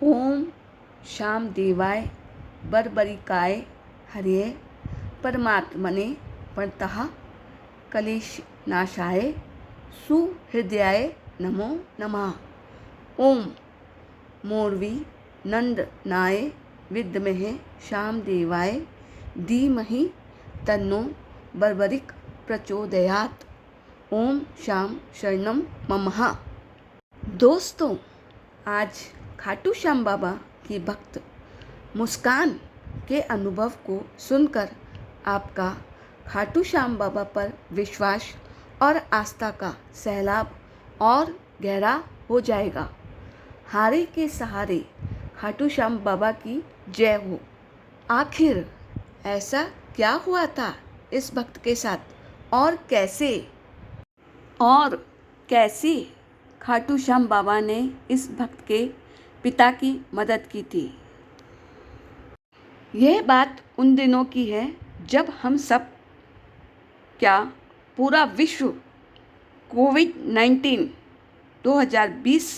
ओम शाम देवाय बर्बरिकाय हरे परमात्मने प्रणतः कलेशनाशाय सुहृदयाय नमो नमः। ओम मोरवी नंदनाय विद्महे शामदेवाय धीमहि तन्नो बर्बरिक प्रचोदयात्। ओम शाम शरणम ममः। दोस्तों, आज खाटू श्याम बाबा की भक्त मुस्कान के अनुभव को सुनकर आपका खाटू श्याम बाबा पर विश्वास और आस्था का सैलाब और गहरा हो जाएगा। हारे के सहारे खाटू श्याम बाबा की जय हो। आखिर ऐसा क्या हुआ था इस भक्त के साथ और कैसे खाटू श्याम बाबा ने इस भक्त के पिता की मदद की थी। यह बात उन दिनों की है जब हम सब क्या पूरा विश्व कोविड-19 2020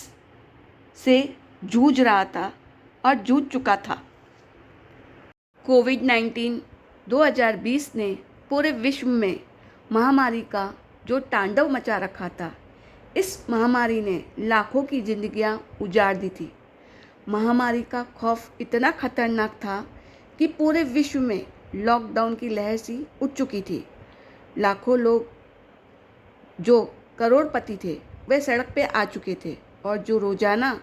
से जूझ रहा था और जूझ चुका था। कोविड-19 2020 ने पूरे विश्व में महामारी का जो तांडव मचा रखा था, इस महामारी ने लाखों की जिंदगियां उजाड़ दी थी। महामारी का खौफ इतना खतरनाक था कि पूरे विश्व में लॉकडाउन की लहर सी उठ चुकी थी। लाखों लोग जो करोड़पति थे वे सड़क पे आ चुके थे और जो रोजाना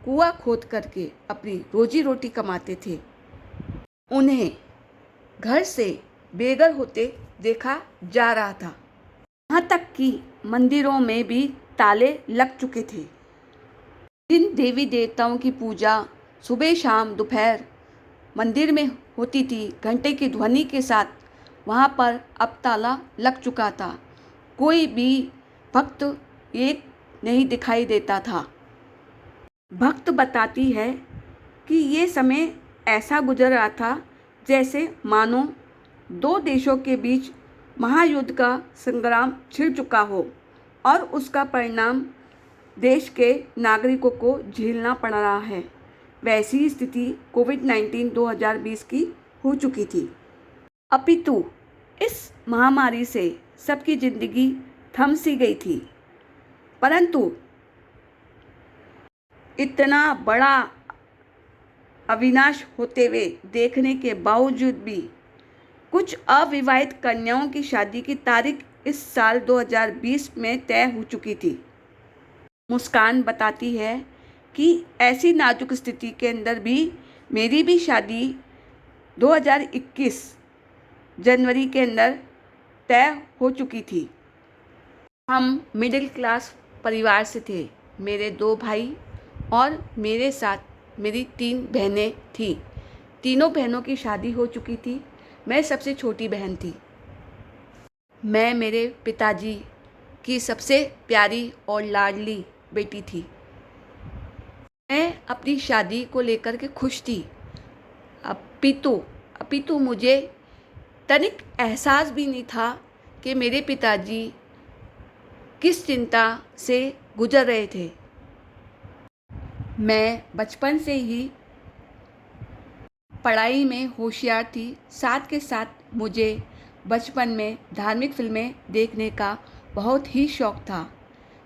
कुआं खोद करके अपनी रोजी रोटी कमाते थे, उन्हें घर से बेघर होते देखा जा रहा था। यहाँ तक कि मंदिरों में भी ताले लग चुके थे। जिन देवी देवताओं की पूजा सुबह शाम दोपहर मंदिर में होती थी, घंटे की ध्वनि के साथ, वहाँ पर अब ताला लग चुका था। कोई भी भक्त एक नहीं दिखाई देता था। भक्त बताती है कि ये समय ऐसा गुजर रहा था जैसे मानो दो देशों के बीच महायुद्ध का संग्राम छिड़ चुका हो और उसका परिणाम देश के नागरिकों को झेलना पड़ रहा है। वैसी स्थिति कोविड-19 2020 की हो चुकी थी। अपितु इस महामारी से सबकी जिंदगी थम सी गई थी, परंतु इतना बड़ा अविनाश होते हुए देखने के बावजूद भी कुछ अविवाहित कन्याओं की शादी की तारीख इस साल 2020 में तय हो चुकी थी। मुस्कान बताती है कि ऐसी नाजुक स्थिति के अंदर भी मेरी भी शादी 2021 जनवरी के अंदर तय हो चुकी थी। हम मिडिल क्लास परिवार से थे। मेरे 2 भाई और मेरे साथ मेरी 3 बहनें थीं। तीनों बहनों की शादी हो चुकी थी। मैं सबसे छोटी बहन थी। मैं मेरे पिताजी की सबसे प्यारी और लाडली बेटी थी। मैं अपनी शादी को लेकर के खुश थी। अपितु मुझे तनिक एहसास भी नहीं था कि मेरे पिताजी किस चिंता से गुजर रहे थे। मैं बचपन से ही पढ़ाई में होशियार थी। साथ के साथ मुझे बचपन में धार्मिक फिल्में देखने का बहुत ही शौक़ था,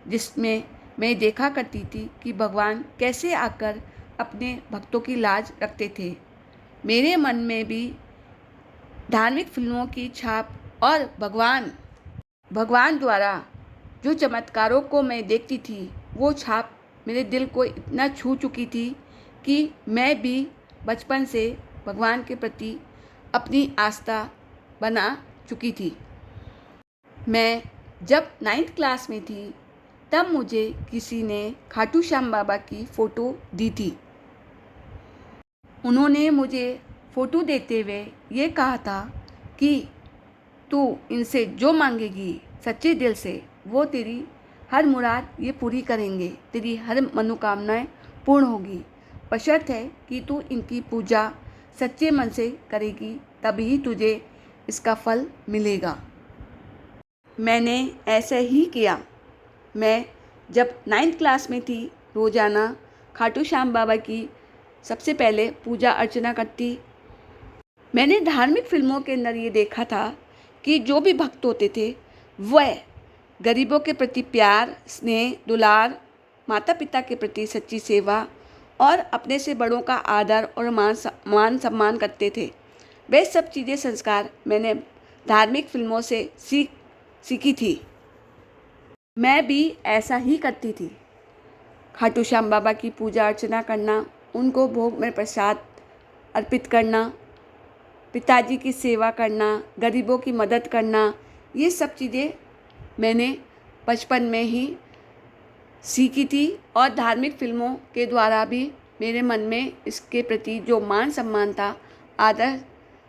जिसमें मैं देखा करती थी कि भगवान कैसे आकर अपने भक्तों की लाज रखते थे। मेरे मन में भी धार्मिक फिल्मों की छाप और भगवान द्वारा जो चमत्कारों को मैं देखती थी, वो छाप मेरे दिल को इतना छू चुकी थी कि मैं भी बचपन से भगवान के प्रति अपनी आस्था बना चुकी थी। मैं जब 9th क्लास में थी, तब मुझे किसी ने खाटू श्याम बाबा की फ़ोटो दी थी। उन्होंने मुझे फ़ोटो देते हुए ये कहा था कि तू इनसे जो मांगेगी सच्चे दिल से, वो तेरी हर मुराद ये पूरी करेंगे, तेरी हर मनोकामनाएं पूर्ण होगी, बशर्त है कि तू इनकी पूजा सच्चे मन से करेगी, तभी तुझे इसका फल मिलेगा। मैंने ऐसे ही किया। मैं जब 9th क्लास में थी, रोज़ाना खाटू श्याम बाबा की सबसे पहले पूजा अर्चना करती। मैंने धार्मिक फिल्मों के अंदर ये देखा था कि जो भी भक्त होते थे वह गरीबों के प्रति प्यार, स्नेह, दुलार, माता पिता के प्रति सच्ची सेवा और अपने से बड़ों का आदर और मान सम्मान करते थे। वे सब चीज़ें, संस्कार मैंने धार्मिक फिल्मों से सीखी थी। मैं भी ऐसा ही करती थी। खाटू श्याम बाबा की पूजा अर्चना करना, उनको भोग में प्रसाद अर्पित करना, पिताजी की सेवा करना, गरीबों की मदद करना, ये सब चीज़ें मैंने बचपन में ही सीखी थी और धार्मिक फिल्मों के द्वारा भी मेरे मन में इसके प्रति जो मान सम्मान था, आदर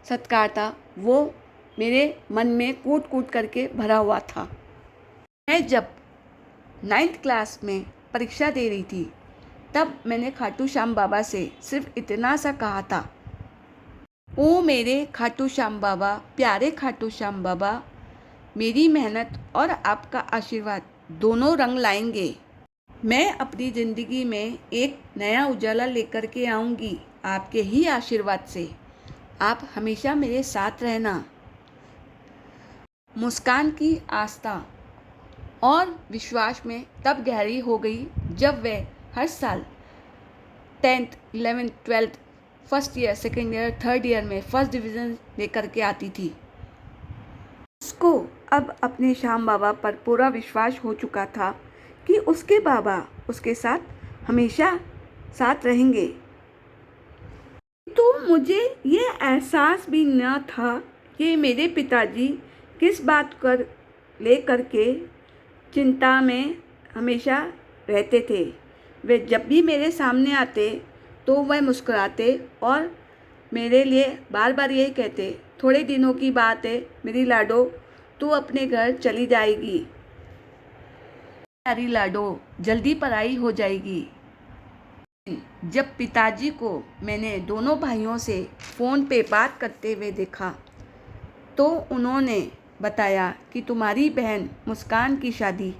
सत्कार था, वो मेरे मन में कूट कूट करके भरा हुआ था। मैं जब 9th क्लास में परीक्षा दे रही थी तब मैंने खाटू श्याम बाबा से सिर्फ इतना सा कहा था, ओ मेरे खाटू श्याम बाबा, प्यारे खाटू श्याम बाबा, मेरी मेहनत और आपका आशीर्वाद दोनों रंग लाएंगे। मैं अपनी ज़िंदगी में एक नया उजाला लेकर के आऊँगी आपके ही आशीर्वाद से। आप हमेशा मेरे साथ रहना। मुस्कान की आस्था और विश्वास में तब गहरी हो गई जब वह हर साल 10th, 11th, 12th, first year, second year, third year में फर्स्ट डिवीज़न लेकर के आती थी। उसको अब अपने श्याम बाबा पर पूरा विश्वास हो चुका था कि उसके बाबा उसके साथ हमेशा साथ रहेंगे। तो मुझे ये एहसास भी न था कि मेरे पिताजी किस बात कर लेकर के चिंता में हमेशा रहते थे। वे जब भी मेरे सामने आते तो वह मुस्कुराते और मेरे लिए बार बार यही कहते, थोड़े दिनों की बात है मेरी लाडो, तू अपने घर चली जाएगी। प्यारी लाडो, जल्दी पढ़ाई हो जाएगी। जब पिताजी को मैंने दोनों भाइयों से फ़ोन पे बात करते हुए देखा तो उन्होंने बताया कि तुम्हारी बहन मुस्कान की शादी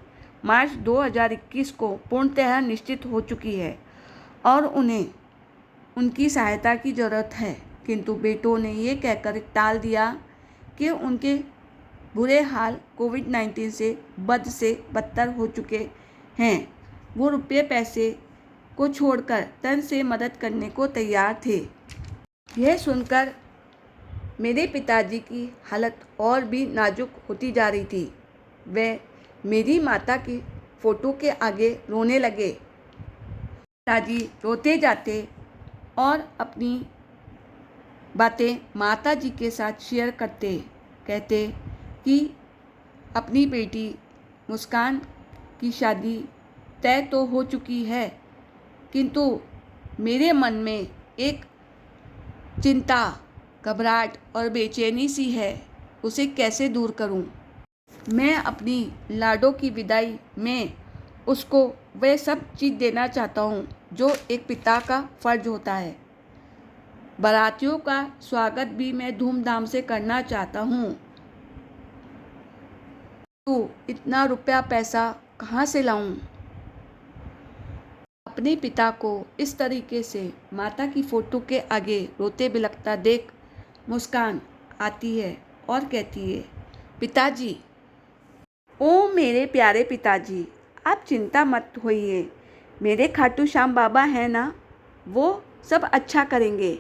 मार्च 2021 को पूर्णतः निश्चित हो चुकी है और उन्हें उनकी सहायता की ज़रूरत है। किंतु बेटों ने ये कहकर टाल दिया कि उनके बुरे हाल कोविड-19 से बद से बदतर हो चुके हैं। वो रुपये पैसे को छोड़कर तन से मदद करने को तैयार थे। यह सुनकर मेरे पिताजी की हालत और भी नाजुक होती जा रही थी। वे मेरी माता की फ़ोटो के आगे रोने लगे। पिताजी रोते जाते और अपनी बातें माता जी के साथ शेयर करते, कहते कि अपनी बेटी मुस्कान की शादी तय तो हो चुकी है, किंतु मेरे मन में एक चिंता, घबराहट और बेचैनी सी है, उसे कैसे दूर करूं। मैं अपनी लाडो की विदाई में उसको वह सब चीज़ देना चाहता हूं जो एक पिता का फ़र्ज होता है। बारातियों का स्वागत भी मैं धूमधाम से करना चाहता हूं। तो इतना रुपया पैसा कहाँ से लाऊं? अपने पिता को इस तरीके से माता की फ़ोटो के आगे रोते बिलखता देख मुस्कान आती है और कहती है, पिताजी, ओ मेरे प्यारे पिताजी, आप चिंता मत होइए। मेरे खाटू श्याम बाबा हैं ना, वो सब अच्छा करेंगे।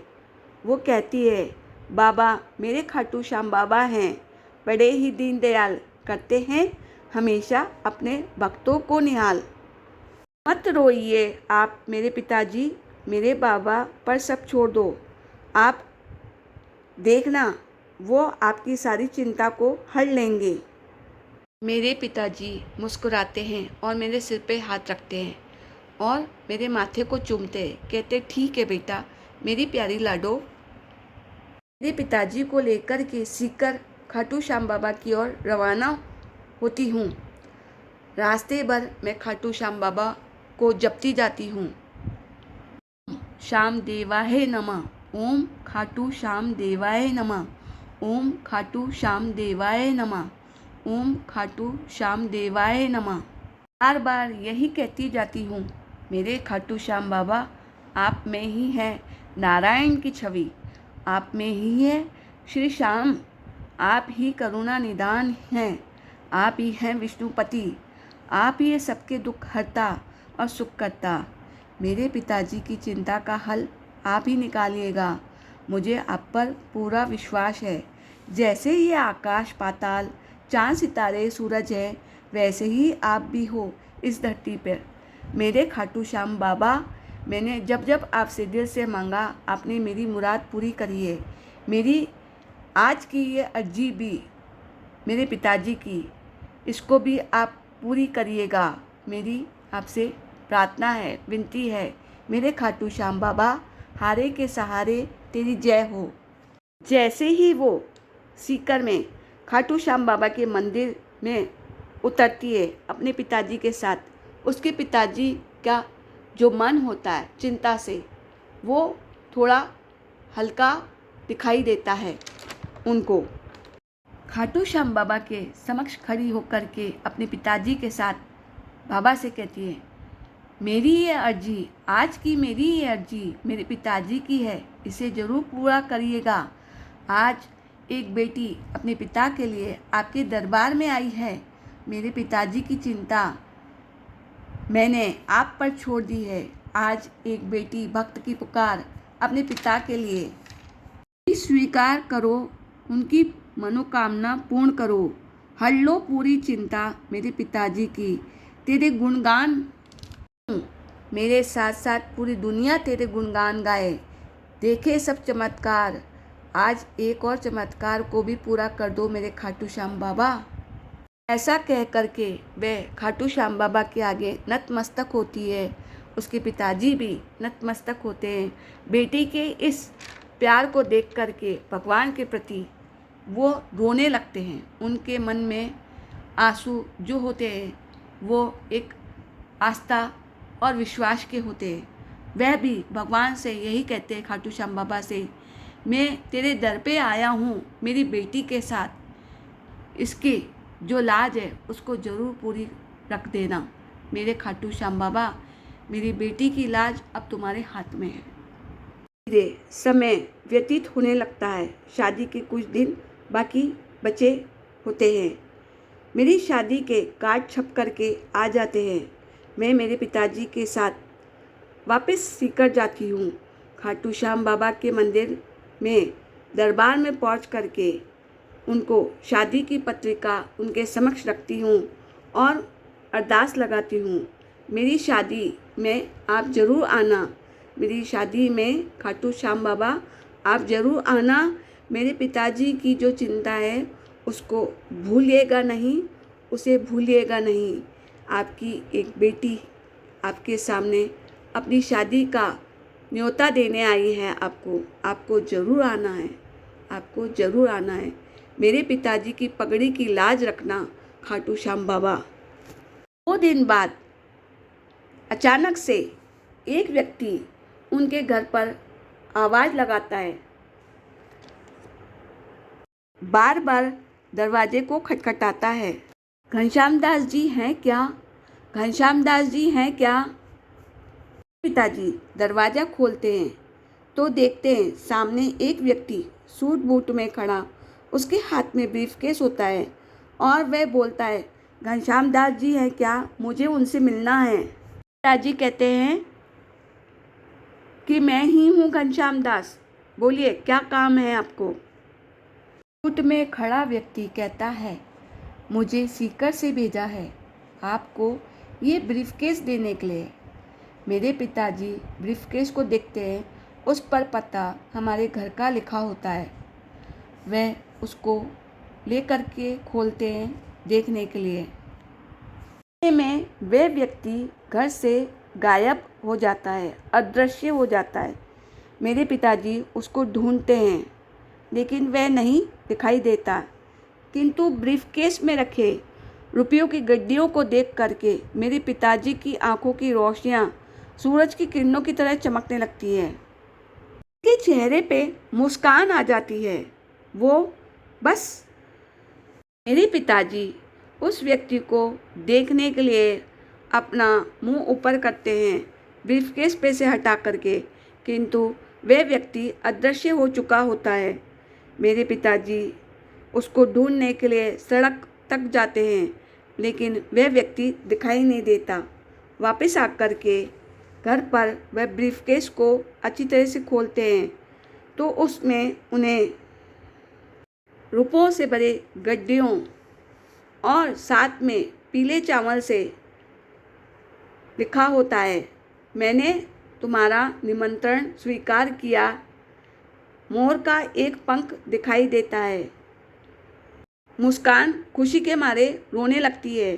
वो कहती है, बाबा मेरे खाटू श्याम बाबा हैं, बड़े ही दीन दयाल, करते हैं हमेशा अपने भक्तों को निहाल। मत रोइए आप मेरे पिताजी, मेरे बाबा पर सब छोड़ दो। आप देखना, वो आपकी सारी चिंता को हल लेंगे। मेरे पिताजी मुस्कुराते हैं और मेरे सिर पे हाथ रखते हैं और मेरे माथे को चूमते हैं, कहते ठीक है बेटा, मेरी प्यारी लाडो। मेरे पिताजी को लेकर के सीकर खाटू श्याम बाबा की ओर रवाना होती हूँ। रास्ते भर मैं खाटू श्याम बाबा को जपती जाती हूँ। श्याम देवाय नमः, ओम खाटू श्याम देवाय नमः, ओम खाटू श्याम देवाय नमः, ओम खाटू श्याम देवाय नमः। बार बार यही कहती जाती हूँ, मेरे खाटू श्याम बाबा आप में ही है नारायण की छवि, आप में ही है श्री श्याम, आप ही करुणा निदान हैं, आप ही हैं विष्णुपति, आप ही सबके दुख हरता और सुख करता। मेरे पिताजी की चिंता का हल आप ही निकालिएगा। मुझे आप पर पूरा विश्वास है। जैसे ये आकाश पाताल, चांद सितारे सूरज है, वैसे ही आप भी हो इस धरती पर। मेरे खाटू श्याम बाबा, मैंने जब जब आपसे दिल से मांगा, आपने मेरी मुराद पूरी करी है। मेरी आज की ये अर्जी भी मेरे पिताजी की, इसको भी आप पूरी करिएगा। मेरी आपसे प्रार्थना है, विनती है। मेरे खाटू श्याम बाबा, हारे के सहारे तेरी जय हो। जैसे ही वो सीकर में खाटू श्याम बाबा के मंदिर में उतरती है अपने पिताजी के साथ, उसके पिताजी का जो मन होता है चिंता से, वो थोड़ा हल्का दिखाई देता है उनको। खाटू श्याम बाबा के समक्ष खड़ी होकर के अपने पिताजी के साथ बाबा से कहती है, मेरी ये अर्जी, आज की मेरी ये अर्जी मेरे पिताजी की है, इसे ज़रूर पूरा करिएगा। आज एक बेटी अपने पिता के लिए आपके दरबार में आई है। मेरे पिताजी की चिंता मैंने आप पर छोड़ दी है। आज एक बेटी भक्त की पुकार अपने पिता के लिए स्वीकार करो, उनकी मनोकामना पूर्ण करो। हर लो पूरी चिंता मेरे पिताजी की, तेरे गुणगान, मेरे साथ साथ पूरी दुनिया तेरे गुणगान गाए। देखे सब चमत्कार, आज एक और चमत्कार को भी पूरा कर दो मेरे खाटू श्याम बाबा। ऐसा कह करके वह खाटू श्याम बाबा के आगे नतमस्तक होती है। उसके पिताजी भी नतमस्तक होते हैं। बेटी के इस प्यार को देख करके भगवान के प्रति वो रोने लगते हैं। उनके मन में आंसू जो होते हैं वो एक आस्था और विश्वास के होते हैं। वह भी भगवान से यही कहते हैं, खाटू श्याम बाबा से, मैं तेरे दर पे आया हूँ, मेरी बेटी के साथ इसकी जो लाज है उसको ज़रूर पूरी रख देना। मेरे खाटू श्याम बाबा, मेरी बेटी की लाज अब तुम्हारे हाथ में है। धीरे समय व्यतीत होने लगता है। शादी के कुछ दिन बाकी बचे होते हैं। मेरी शादी के कार्ड छप करके आ जाते हैं। मैं मेरे पिताजी के साथ वापस सीकर जाती हूँ। खाटू श्याम बाबा के मंदिर में दरबार में पहुँच करके उनको शादी की पत्रिका उनके समक्ष रखती हूँ और अरदास लगाती हूँ, मेरी शादी में आप ज़रूर आना। मेरी शादी में खाटू श्याम बाबा आप ज़रूर आना। मेरे पिताजी की जो चिंता है उसको भूलिएगा नहीं, उसे भूलिएगा नहीं। आपकी एक बेटी आपके सामने अपनी शादी का न्योता देने आई है। आपको ज़रूर आना है, आपको ज़रूर आना है। मेरे पिताजी की पगड़ी की लाज रखना खाटू श्याम बाबा। 2 दिन बाद अचानक से एक व्यक्ति उनके घर पर आवाज़ लगाता है। बार बार दरवाजे को खटखटाता है। घनश्याम दास जी हैं क्या? घनश्याम दास जी हैं क्या? पिताजी दरवाज़ा खोलते हैं तो देखते हैं सामने एक व्यक्ति सूट बूट में खड़ा, उसके हाथ में ब्रीफकेस होता है और वह बोलता है, घनश्याम दास जी हैं क्या? मुझे उनसे मिलना है। पिताजी कहते हैं कि मैं ही हूँ घनश्याम दास, बोलिए क्या काम है आपको? सूट में खड़ा व्यक्ति कहता है, मुझे सीकर से भेजा है आपको ये ब्रीफकेस देने के लिए। मेरे पिताजी ब्रीफकेस को देखते हैं, उस पर पता हमारे घर का लिखा होता है। वह उसको ले कर के खोलते हैं देखने के लिए। में वह व्यक्ति घर से गायब हो जाता है, अदृश्य हो जाता है। मेरे पिताजी उसको ढूंढते हैं लेकिन वह नहीं दिखाई देता, किंतु ब्रीफकेस में रखे रुपयों की गड्डियों को देख करके मेरे पिताजी की आंखों की रोशनियां सूरज की किरणों की तरह चमकने लगती है। उनके चेहरे पे मुस्कान आ जाती है। वो बस मेरे पिताजी उस व्यक्ति को देखने के लिए अपना मुंह ऊपर करते हैं। ब्रीफकेस पे से हटा करके, किंतु वह व्यक्ति अदृश्य हो चुका होता है। मेरे पिताजी उसको ढूंढने के लिए सड़क तक जाते हैं, लेकिन वह व्यक्ति दिखाई नहीं देता। वापस आकर के घर पर वह ब्रीफकेस को अच्छी तरह से खोलते हैं तो उसमें उन्हें रुपयों से भरे गड्डियों और साथ में पीले चावल से लिखा होता है, मैंने तुम्हारा निमंत्रण स्वीकार किया। मोर का एक पंख दिखाई देता है। मुस्कान खुशी के मारे रोने लगती है।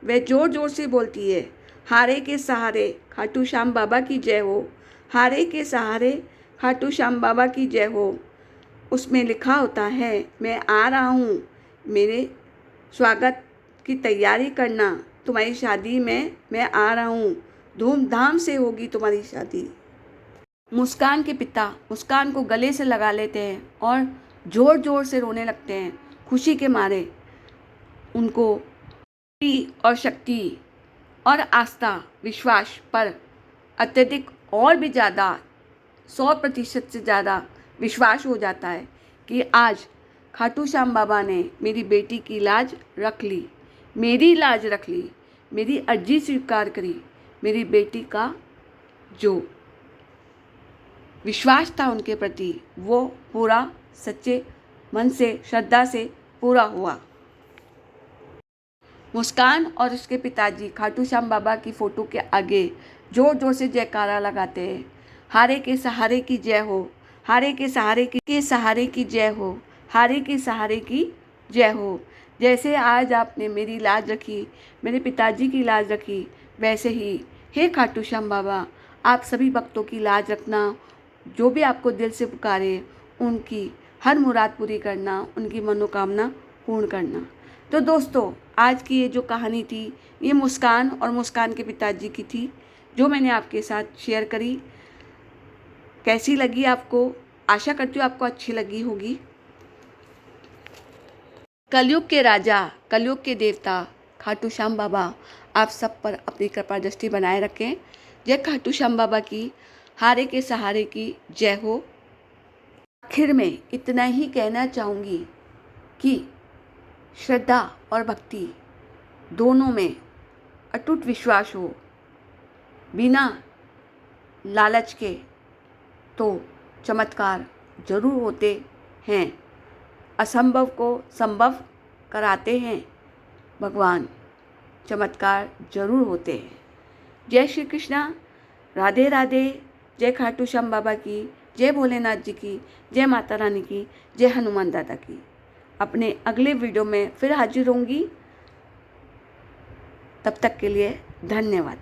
वह जोर जोर से बोलती है, हारे के सहारे खाटू श्याम बाबा की जय हो, हारे के सहारे खाटू श्याम बाबा की जय हो। उसमें लिखा होता है, मैं आ रहा हूँ, मेरे स्वागत की तैयारी करना, तुम्हारी शादी में मैं आ रहा हूँ, धूमधाम से होगी तुम्हारी शादी। मुस्कान के पिता मुस्कान को गले से लगा लेते हैं और जोर जोर से रोने लगते हैं खुशी के मारे। उनको और शक्ति और आस्था विश्वास पर अत्यधिक और भी ज़्यादा 100% से ज़्यादा विश्वास हो जाता है कि आज खाटू श्याम बाबा ने मेरी बेटी की लाज रख ली, मेरी लाज रख ली, मेरी अर्जी स्वीकार करी। मेरी बेटी का जो विश्वास था उनके प्रति वो पूरा सच्चे मन से श्रद्धा से पूरा हुआ। मुस्कान और उसके पिताजी खाटू श्याम बाबा की फ़ोटो के आगे जोर जोर से जयकारा लगाते हैं, हारे के सहारे की जय हो, हारे के सहारे की जय हो, हारे के सहारे की जय हो। जैसे आज आपने मेरी लाज रखी, मेरे पिताजी की लाज रखी, वैसे ही हे खाटू श्याम बाबा आप सभी भक्तों की लाज रखना। जो भी आपको दिल से पुकारे उनकी हर मुराद पूरी करना, उनकी मनोकामना पूर्ण करना। तो दोस्तों आज की ये जो कहानी थी ये मुस्कान और मुस्कान के पिताजी की थी, जो मैंने आपके साथ शेयर करी। कैसी लगी आपको? आशा करती हूँ आपको अच्छी लगी होगी। कलयुग के राजा, कलयुग के देवता खाटू श्याम बाबा आप सब पर अपनी कृपा दृष्टि बनाए रखें। जय खाटू श्याम बाबा की, हारे के सहारे की जय हो। आखिर में इतना ही कहना चाहूँगी कि श्रद्धा और भक्ति दोनों में अटूट विश्वास हो, बिना लालच के, तो चमत्कार जरूर होते हैं। असंभव को संभव कराते हैं भगवान, चमत्कार जरूर होते हैं। जय श्री कृष्णा, राधे राधे। जय खाटू श्याम बाबा की, जय भोलेनाथ जी की, जय माता रानी की, जय हनुमान दादा की। अपने अगले वीडियो में फिर हाजिर होंगी। तब तक के लिए धन्यवाद।